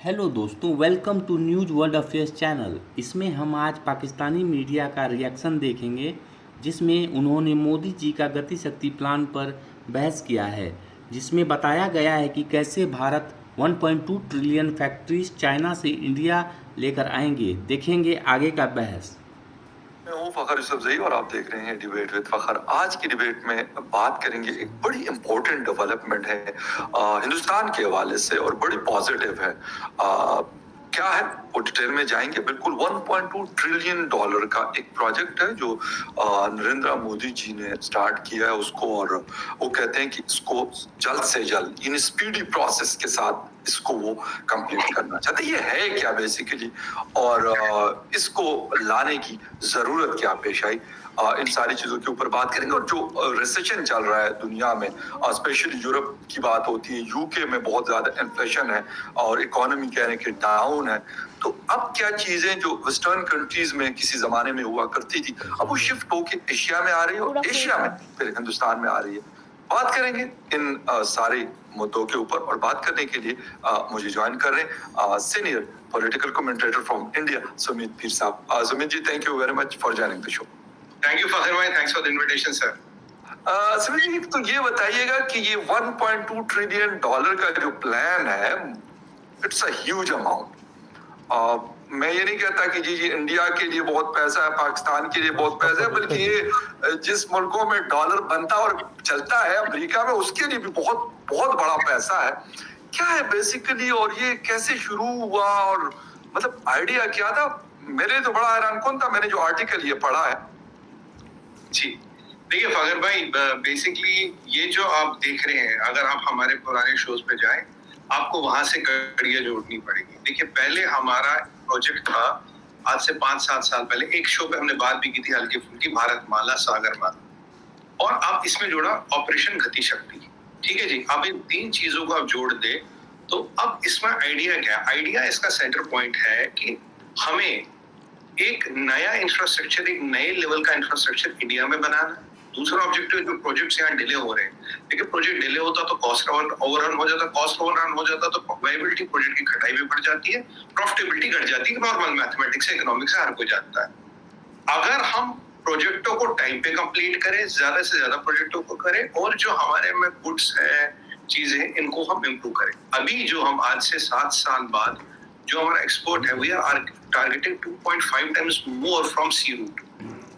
Hello दोस्तों, welcome to news world affairs channel. इसमें हम आज पाकिस्तानी मीडिया का रिएक्शन देखेंगे, जिसमें उन्होंने मोदी जी का गति शक्ति प्लान पर बहस किया है, जिसमें बताया गया है कि कैसे भारत 1.2 ट्रिलियन फैक्ट्रीज चाइना से इंडिया लेकर आएंगे। देखेंगे आगे का बहस। मैं हूं फखर यूसुफजई और आप देख रहे हैं डिबेट विद फखर। आज की डिबेट में बात करेंगे, एक बड़ी इंपॉर्टेंट डेवलपमेंट है हिंदुस्तान के हवाले से और बड़ी पॉजिटिव है। क्या है वो डिटेल में जाएंगे। बिल्कुल 1.2 ट्रिलियन डॉलर का एक प्रोजेक्ट है जो नरेंद्र मोदी जी ने स्टार्ट किया है उसको, और वो कहते हैं कि इसको जल्द से जल्द इन स्पीडी प्रोसेस के साथ इसको वो कंप्लीट करना चाहते हैं। ये है क्या बेसिकली, और इसको लाने की जरूरत क्या पेश आई, इन सारी चीजों के ऊपर बात करेंगे। और जो रिसेशन चल रहा है दुनिया में, स्पेशली यूरोप की बात होती है, यूके में बहुत ज्यादा इन्फ्लेशन है और इकोनॉमी कह रहे हैं कि डाउन है। तो अब क्या चीजें जो वेस्टर्न कंट्रीज में किसी जमाने में हुआ करती थी, अब वो शिफ्ट होके एशिया में आ रही है और एशिया में फिर हिंदुस्तान में आ रही है। बात करेंगे इन सारे मुद्दों के ऊपर, और बात करने के लिए मुझे ज्वाइन कर रहे हैं senior political commentator from India Sumit Peer साहब। Sumit ji, thank you very much for joining the show. Thank you Fakhar भाई, thanks for the invitation sir. Sumit ji, तो ये बताइएगा कि ये 1.2 ट्रिलियन डॉलर का जो प्लान है, इट्स अ ह्यूज अमाउंट। मैं ये नहीं कहता कि जी इंडिया के लिए बहुत पैसा है, पाकिस्तान के लिए बहुत पैसा है, बल्कि ये जिस मुल्कों में डॉलर बनता और चलता है, अमेरिका में, उसके लिए भी बहुत बहुत बड़ा पैसा है। क्या है बेसिकली, और ये कैसे शुरू हुआ, और मतलब आइडिया क्या था? मेरे तो बड़ा हैरान कौन था, मैंने जो आर्टिकल ये पढ़ा है। जी देखिए फखर भाई, बेसिकली ये जो आप देख रहे हैं, अगर आप हमारे पुराने शोज पे जाएं, आपको वहां से कड़ियां जोड़नी पड़ेगी। देखिए, पहले हमारा प्रोजेक्ट था आज से 5-7 साल पहले, एक शो पे हमने बात भी की थी हल्की फुल्की, भारत माला सागर माला, और आप इसमें जोड़ा ऑपरेशन गति शक्ति। ठीक है जी, अब इन 3 चीजों को आप जोड़ दे तो अब इसमें आइडिया क्या है? आइडिया इसका सेंटर पॉइंट है कि हमें एक नया इंफ्रास्ट्रक्चर, एक नए लेवल का इंफ्रास्ट्रक्चर इंडिया में बनाना। दूसरा ऑब्जेक्टिव, जो प्रोजेक्ट्स यहाँ डिले हो रहे हैं, देखिए प्रोजेक्ट डिले होता तो कॉस्ट ओवररन हो जाता, कॉस्ट ओवररन हो जाता तो वायबिलिटी प्रोजेक्ट की खटाई भी बढ़ जाती है, प्रॉफिटेबिलिटी घट जाती है। नॉर्मल मैथमेटिक्स से, इकोनॉमिक्स से हर कोई जानता है। अगर हम प्रोजेक्टों को टाइम पे कंप्लीट करें, ज्यादा से ज्यादा प्रोजेक्टों को करें, और जो हमारे में गुड्स है, चीजें, इनको हम इम्प्रूव करें। अभी जो हम आज से 7 साल बाद जो हमारा एक्सपोर्ट है, we are targeting 2.5 times more from sea route,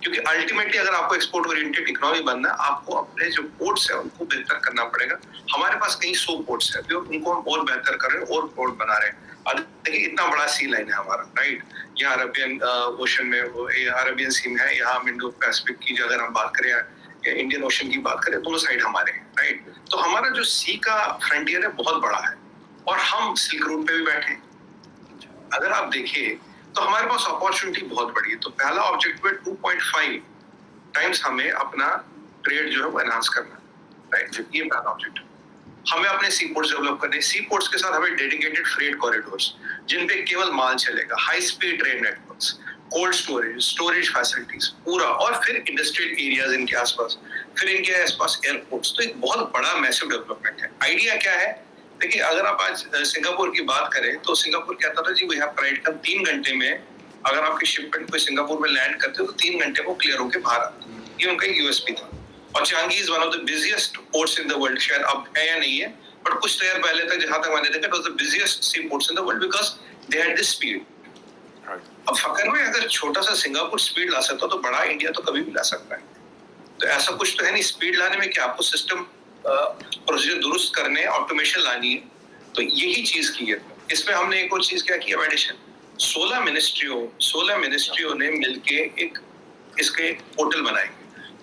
क्योंकि अल्टीमेटली अगर आपको एक्सपोर्ट ओरिएंटेड इकोनॉमी बनना है, आपको अपने जो पोर्ट्स है उनको बेहतर करना पड़ेगा। हमारे पास कई 100 पोर्ट्स है, तो उनको हम और बेहतर कर रहे हैं और पोर्ट बना रहे हैं। अब देखिए, इतना बड़ा सी लाइन है हमारा, राइट? यहाँ अरबियन ओशन में, अरबियन सी में है, यहाँ इंडो पैसिफिक की अगर हम बात करें, या इंडियन ओशन की बात करें, दोनों साइड हमारे हैं, राइट? तो हमारा जो सी का फ्रंटियर है बहुत बड़ा है, और हम सिल्क रूट पे भी बैठे हैं। अगर आप देखिए तो हमारे पास अपॉर्चुनिटी बहुत बड़ी है। तो पहला ऑब्जेक्टिव है 2.5 टाइम्स हमें अपना ट्रेड जो है वो एनहांस करना, राइट? ये पहला ऑब्जेक्टिव। हमें अपने सी पोर्ट्स डेवलप करने, सी पोर्ट्स के साथ हमें डेडिकेटेड फ्रेट कॉरिडोर्स, जिन पे केवल माल चलेगा, high speed train networks, cold storage facilities पूरा, और फिर इंडस्ट्रियल एरियाज इनके आसपास, फिर इनके आसपास एयरपोर्ट्स। तो एक बहुत बड़ा मैसिव डेवलपमेंट है। आइडिया क्या है? देखिए, अगर आप आज सिंगापुर की बात करें तो सिंगापुर कहता था जी वी हैव राइट कम 3 घंटे में अगर आपकी शिपमेंट कोई सिंगापुर में लैंड करते हो तो 3 घंटे वो क्लियर होकर बाहर आती है। ये उनका यूएसपी था। और Changi is one of the busiest ports in the world. शायद अब है या नहीं है, बट कुछ देर पहले तक जहां तक मैंने देखा, it was the busiest sea ports in the world because they had this speed. अब फकर में अगर छोटा सा सिंगापुर स्पीड ला सकता तो बड़ा इंडिया तो कभी भी ला सकता है। तो ऐसा कुछ तो है नहीं। स्पीड लाने में क्या आपको सिस्टम प्रोसीजर दुरुस्त करने, ऑटोमेशन लानी है, तो यही चीज की है। इसमें हमने एक और चीज क्या किया, एडिशन 16 मिनिस्ट्रियों ने मिलके एक इसके पोर्टल बनाए।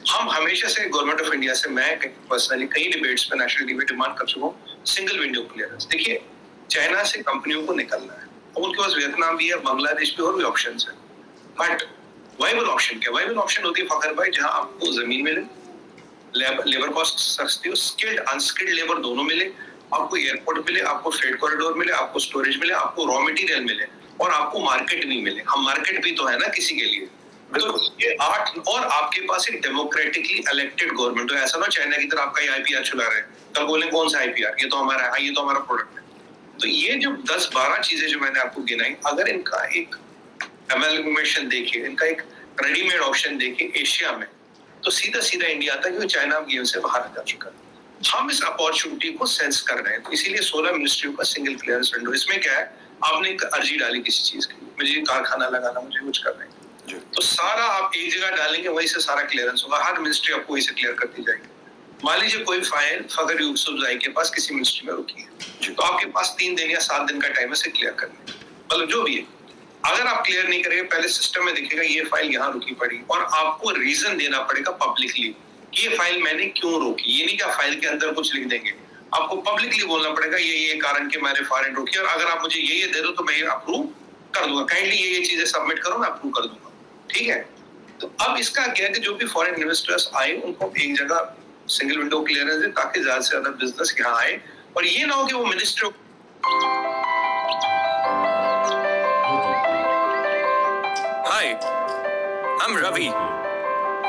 हम हमेशा से गवर्नमेंट ऑफ इंडिया से, मैं पर्सनली कई डिबेट्स पे, नेशनल डिबेट डिमांड कर चुका हूँ, सिंगल विंडो क्लियरेंस। देखिए, चाइना से कंपनियों को निकलना है, और उनके पास वियतनाम भी है, बांग्लादेश भी, और भी ऑप्शन है। बट वाइबल ऑप्शन क्या? वाइबल ऑप्शन होती है फखर भाई, जहां आपको जमीन मिले, लेबर कॉस्ट सस्ती हो, स्किल्ड अनस्किल्ड लेबर दोनों मिले, आपको एयरपोर्ट मिले, आपको फ्रेट कॉरिडोर मिले, आपको स्टोरेज मिले, आपको रॉ मटेरियल मिले, और आपको मार्केट भी मिले। हम मार्केट भी तो है ना किसी के लिए। तो ये 8, और आपके पास एक डेमोक्रेटिकली इलेक्टेड गवर्नमेंट हो। ऐसा ना चाइना की तरह आपका आईपीआर चला रहे हैं, कल बोले कौन सा आईपीआर, ये तो हमारा है, ये तो हमारा प्रोडक्ट है। तो ये जो 10-12 चीजें जो मैंने आपको गिनाई, अगर इनका एक एमलगमेशन देखिए, इनका एक रेडीमेड ऑप्शन देखिए एशिया में, तो सीधा सीधा इंडिया आता है, क्योंकि चाइना गेम से बाहर जा चुका है। हम इस अपॉर्चुनिटी को सेंस कर रहे हैं, तो इसीलिए 16 मिनिस्ट्रियों का सिंगल क्लियरेंस विंडो। इसमें क्या है, आपने एक अर्जी डाली किसी चीज की, मुझे कारखाना लगाना, मुझे कुछ करना है, तो सारा आप एक जगह डालेंगे, वहीं से सारा क्लियरेंस होगा, हर मिनिस्ट्री आपको वहीं से क्लियर करती जाएगी। मान लीजिए कोई फाइल फखर यूसुफजई के पास किसी मिनिस्ट्री में रुकी है, तो आपके पास 3 दिन या 7 दिन का टाइम है से क्लियर करने, मतलब जो भी है। अगर आप क्लियर नहीं करेंगे, पहले सिस्टम में दिखेगा ये फाइल यहाँ रुकी पड़ी, और आपको रीजन देना पड़ेगा पब्लिकली कि ये फाइल मैंने क्यों रोकी। ये नहीं कि आप फाइल के अंदर कुछ लिख देंगे, आपको पब्लिकली बोलना पड़ेगा ये कारण के मैंने फॉरेन रोकी, और अगर आप मुझे ये दे दो तो मैं ये अप्रूव कर दूंगा, काइंडली ये चीजें सबमिट करो, मैं अप्रूव कर दूंगा, ठीक है। तो अब इसका क्या है कि जो भी फॉरेन इन्वेस्टर्स आए उनको एक जगह सिंगल विंडो क्लियरेंस है, ताकि ज्यादा से ज्यादा बिजनेस यहाँ आए, और ये ना हो कि वो मिनिस्टर Hi, I'm Ravi.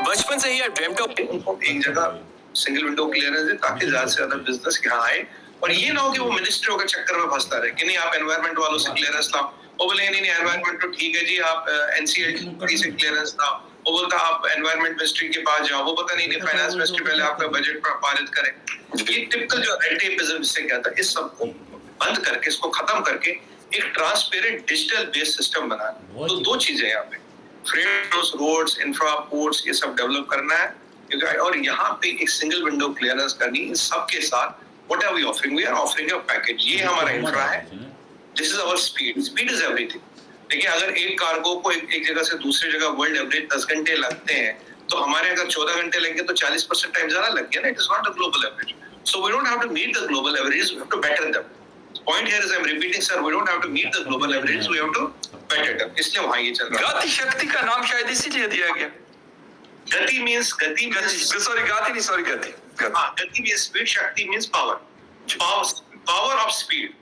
बचपन से ही I dreamt of उनको एक जगह सिंगल विंडो क्लियरेंस है, ताकि ज्यादा से ज्यादा बिजनेस यहाँ आए, और ये ना हो कि वो मिनिस्ट्रियों के चक्कर में फंसता रहे कि नहीं आप एनवायरमेंट वालों से क्लियरेंस लाओ, वो बोले नहीं एनवायरमेंट तो ठीक है जी, आप एनसीएलटी से क्लियरेंस लाओ, वो बोलता आप एनवायरमेंट मिनिस्ट्री के पास जाओ, वो पता नहीं फाइनेंस मिनिस्ट्री पहले आपका बजट पारित करे। ये टिपिकल जो रेड टेपिज्म से क्या था, इस सबको बंद करके, इसको खत्म करके एक ट्रांसपेरेंट डिजिटल बेस्ड सिस्टम बनाना। तो 2 चीजें यहाँ पे, फ्रेम्स, रोड्स, इंफ्रा, पोर्ट्स, ये सब डेवलप करना है, और यहाँ पे एक सिंगल विंडो क्लियरेंस करनी। इन सब के साथ what are we offering, we are offering a package. ये हमारा इंफ्रा है, this is our speed, speed is everything. देखिए अगर एक कार्गो को एक जगह से दूसरी जगह वर्ल्ड एवरेज 10 घंटे लगते हैं, तो हमारे अगर 14 घंटे लगेंगे तो 40% टाइम ज्यादा लग गया ना। It is not the global average, so we don't have to meet the global average, we have to better them. Point here is I am repeating sir, we don't have to meet the global average, we have to better them. इसलिए वहां ये चल रहा है। गति शक्ति का नाम शायद इसीलिए दिया गया। गति मींस गति स्पीड, शक्ति means power, power of speed,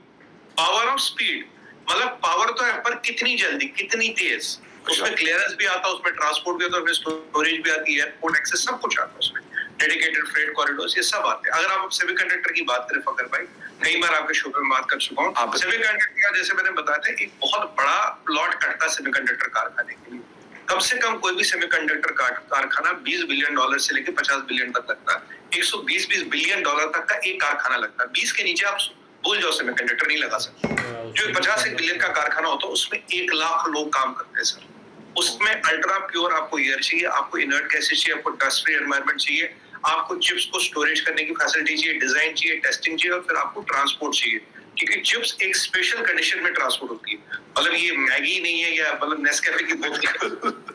power of speed मतलब पावर तो है, पर कितनी जल्दी, कितनी तेज। उसमें क्लियरेंस भी आता है, उसमें ट्रांसपोर्ट भी आता है, उसमें स्टोरेज भी आती है, एयरपोर्ट एक्सेस सब कुछ आता है उसमें, डेडिकेटेड फ्रेट कॉरिडोर्स, ये सब आते हैं। अगर आप सेमीकंडक्टर की बात करें फकर भाई, कई बार आपके शो में बात कर चुका हूँ, सेमीकंडक्टर का जैसे मैंने बताया था, एक बहुत बड़ा प्लॉट कटता है सेमीकंडक्टर कारखाने के लिए। कम से कम कोई भी सेमीकंडक्टर कारखाना $20 बिलियन से लेकर $50 बिलियन तक लगता है। 120 बिलियन डॉलर तक का एक कारखाना लगता है। 20 के नीचे आप भूल जाओ, सेमीकंडक्टर नहीं लगा सकते। जो 50 बिलियन का कारखाना होता है उसमें 1 लाख लोग काम करते हैं सर। उसमें अल्ट्रा प्योर आपको एयर चाहिए, आपको इनर्ट गैसेज चाहिए, आपको डस्ट फ्री एनवायरनमेंट चाहिए, आपको चिप्स को स्टोरेज करने की फैसिलिटी चाहिए, डिजाइन चाहिए, टेस्टिंग चाहिए, और फिर आपको ट्रांसपोर्ट चाहिए, क्योंकि चिप्स एक स्पेशल कंडीशन में ट्रांसपोर्ट होती है। मतलब ये मैगी नहीं है, या मतलब नेस्कैफे की बोतल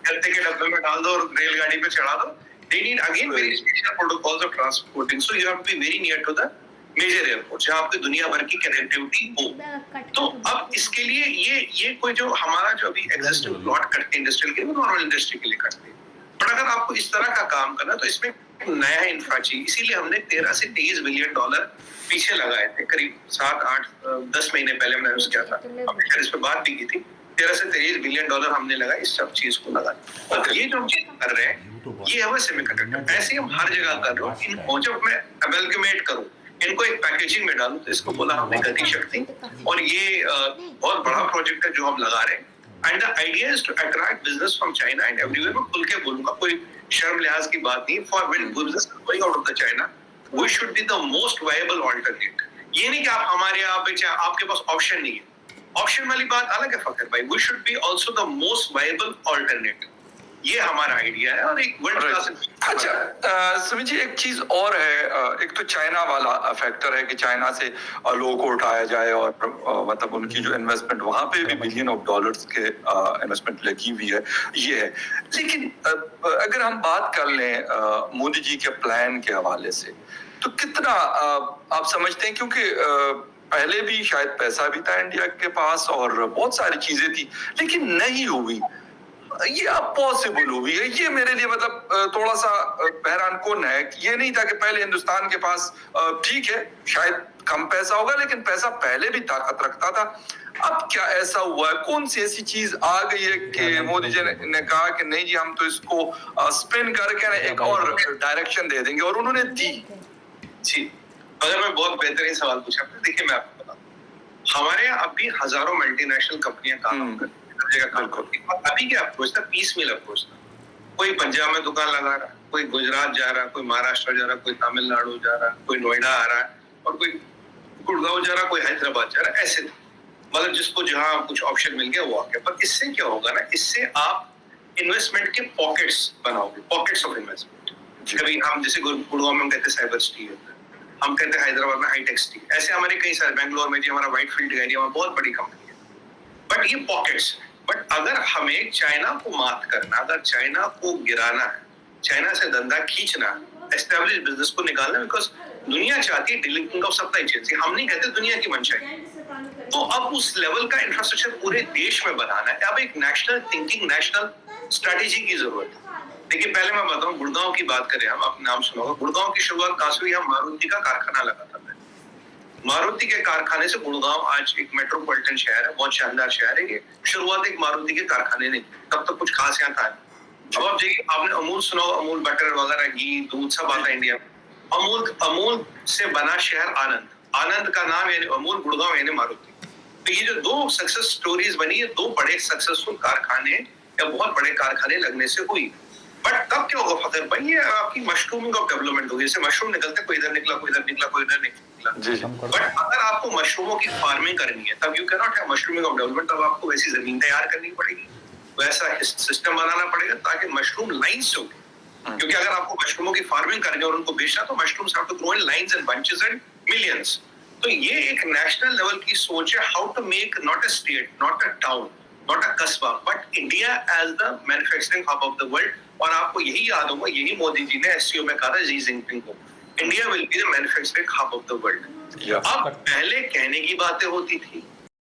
गत्ते के डब्बे में डाल दो और रेलगाड़ी पे चढ़ा दो। They need again very special protocols of transporting, so you have to be very near to the major airport, जहाँ आपकी दुनिया भर की कनेक्टिविटी हो। तो अब इसके लिए ये कोई जो हमारा जो अभी एग्जिस्टिंग प्लॉट करते हैं इंडस्ट्रियल के लिए, वो नॉर्मल इंडस्ट्री के लिए करते हैं। पर अगर आपको इस तरह का काम करना, तो इसमें नया इंफ्रा चाहिए। इसीलिए हमने 13 से $23 बिलियन पीछे लगाए थे, करीब 7, 8, 10 महीने पहले हमने अनाउंस किया था, हमने इस पे बात भी की थी। 13 से $23 बिलियन हमने लगाए इस सब चीज को लगा। और ये जो हम चीज कर रहे हैं, ये है सेमीकंडक्टर। ऐसे हम हर जगह कर रहे हो। इनको जब मैं अमेलगमेट करूं, इनको एक पैकेजिंग में डालूं, तो इसको बोला हमने गति शक्ति। और ये बहुत बड़ा प्रोजेक्ट है जो हम लगा रहे हैं। And the idea is to attract business from China and everywhere. मैं खुल के बोलूंगा, कोई शर्म लिहाज की बात नहीं। For when business going out of the China, we should be the most viable alternate. ये नहीं कि आप हमारे यहाँ पे, आपके पास ऑप्शन नहीं है। ऑप्शन वाली बात अलग है फकर भाई, we should be also the most viable alternate. ये हमारा आइडिया है। और एक वर्ल्ड क्लास। अच्छा सुमित जी, एक चीज और है, एक तो चाइना वाला फैक्टर है कि चाइना से लोगों को उठाया जाए, और मतलब उनकी जो इन्वेस्टमेंट वहां पे भी $बिलियन के इन्वेस्टमेंट लगी हुई है, ये है। लेकिन अगर हम बात कर लें मोदी जी के प्लान के हवाले से, तो कितना आप समझते हैं, क्योंकि पहले भी शायद पैसा भी था इंडिया के पास और बहुत सारी चीजें थी, लेकिन नहीं हुई, ये अब पॉसिबल हुई है। ये मेरे लिए मतलब थोड़ा सा हैरान कौन है कि ये नहीं था कि पहले हिंदुस्तान के पास ठीक है शायद कम पैसा होगा, लेकिन पैसा पहले भी ताकत रखता था। अब क्या ऐसा हुआ है, कौन सी ऐसी चीज आ गई है कि मोदी जी ने कहा कि नहीं जी हम तो इसको स्पिन करके एक और डायरेक्शन दे देंगे, और उन्होंने दी। जी, अगर मैं बहुत बेहतरीन सवाल पूछा, देखिए मैं आपको बताऊं, हमारे यहाँ अब भी हजारों मल्टीनेशनल कंपनियां काम करती हैं, हर जगह काम करती हैं। और अभी क्या अप्रोच था, पीस मिल अप्रोच था। कोई पंजाब में दुकान लगा रहा है, कोई गुजरात जा रहा है, कोई महाराष्ट्र जा रहा है, कोई तमिलनाडु जा रहा है, कोई नोएडा आ रहा है और कोई गुड़गांव जा रहा है, कोई हैदराबाद जा रहा है। ऐसे मतलब जिसको जहां कुछ ऑप्शन मिल गया वो आ गया। पर इससे क्या होगा ना, इससे आप इन्वेस्टमेंट के पॉकेट्स बनाओगे, पॉकेट्स ऑफ इन्वेस्टमेंट। कभी हम जैसे गुड़गांव में हम कहते हैं साइबर सिटी होता है, हम कहते हैं हैदराबाद में हाईटेक सिटी, ऐसे हमारे कई सारे, बेंगलोर में जी हमारा व्हाइट फील्ड एरिया में बहुत बड़ी कंपनी है। बट ये पॉकेट्स। बट अगर हमें चाइना को मात करना, अगर चाइना को गिराना है, चाइना से धंधा खींचना, एस्टेब्लिश बिजनेस को निकालना, बिकॉज दुनिया चाहती है डिलिंकिंग ऑफ सप्लाई चेन। हम नहीं कहते दुनिया की मंशा है, तो अब उस लेवल का इंफ्रास्ट्रक्चर पूरे देश में बनाना है। अब एक नेशनल थिंकिंग, नेशनल स्ट्रेटेजी की जरूरत है। देखिए पहले मैं बताऊं, गुड़गांव की बात करें, हम अपना नाम सुना होगा, गुड़गांव की शुरुआत कहां से हुई? हम मारुति का कारखाना लगा था। मारुति के कारखाने से गुड़गांव आज एक मेट्रोपॉलिटन शहर है, बहुत शानदार शहर है। ये शुरुआत एक मारुति के कारखाने ने, तब तक कुछ खास यहाँ था। अब आप देखिए, आपने अमूल सुना हो, अमूल बटर वगैरह, घी, दूध सब आता है इंडिया में। अमूल से बना शहर आनंद, आनंद का नाम यानी अमूल, गुड़गांव यानी मारुति। तो ये जो दो सक्सेस स्टोरीज बनी है, दो बड़े सक्सेसफुल कारखाने या बहुत बड़े कारखाने लगने से हुई। बट तब क्या होगा फकर भाई, ये आपकी मशरूमिंग ऑफ डेवलपमेंट होगी। जैसे मशरूम निकलते, कोई इधर निकला, कोई इधर निकला, कोई इधर निकला। बट अगर आपको मशरूमों की फार्मिंग करनी है, तब you can not have mushrooming of development. तब आपको वैसी जमीन तैयार करनी पड़ेगी, वैसा सिस्टम बनाना पड़ेगा ताकि मशरूम लाइन्स हो। क्योंकि अगर आपको मशरूमों की फार्मिंग करनी और उनको बेचना, तो mushrooms have to grow in lines and bunches and millions. तो ये एक नेशनल लेवल की सोच है, how to make not a state, not a town, not a कस्बा, but India as the manufacturing hub of the world. और आपको यही याद होगा, यही मोदी जी ने एससीओ में कहा था शी जिनपिंग को, India will be the manufacturing hub of the world. अब पहले कहने की बातें होती थी,